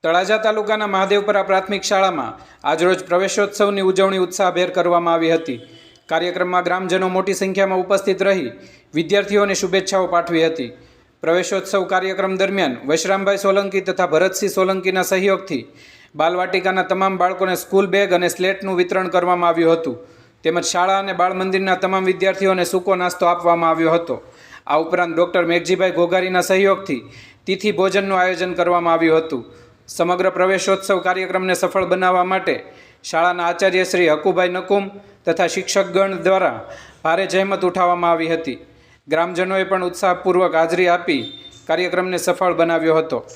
તળાજા તાલુકાના મહાદેવપરા પ્રાથમિક શાળામાં આજરોજ પ્રવેશોત્સવની ઉજવણી ઉત્સાહભેર કરવામાં આવી હતી। કાર્યક્રમમાં ગ્રામજનો મોટી સંખ્યામાં ઉપસ્થિત રહી વિદ્યાર્થીઓને શુભેચ્છાઓ પાઠવી હતી। પ્રવેશોત્સવ કાર્યક્રમ દરમિયાન વશરામભાઈ સોલંકી તથા ભરતસિંહ સોલંકીના સહયોગથી બાલવાટિકાના તમામ બાળકોને સ્કૂલ બેગ અને સ્લેટનું વિતરણ કરવામાં આવ્યું હતું, તેમજ શાળા અને બાળ મંદિરના તમામ વિદ્યાર્થીઓને સૂકો નાસ્તો આપવામાં આવ્યો હતો। આ ઉપરાંત ડૉક્ટર મેઘજીભાઈ ઘોઘારીના સહયોગથી તિથિ ભોજનનું આયોજન કરવામાં આવ્યું હતું। સમગ્ર પ્રવેશોત્સવ કાર્યક્રમને સફળ બનાવવા માટે શાળાના આચાર્ય શ્રી હકુભાઈ નકુમ તથા શિક્ષકગણ દ્વારા ભારે જહેમત ઉઠાવવામાં આવી હતી। ગ્રામજનોએ પણ ઉત્સાહપૂર્વક હાજરી આપી કાર્યક્રમને સફળ બનાવ્યો હતો।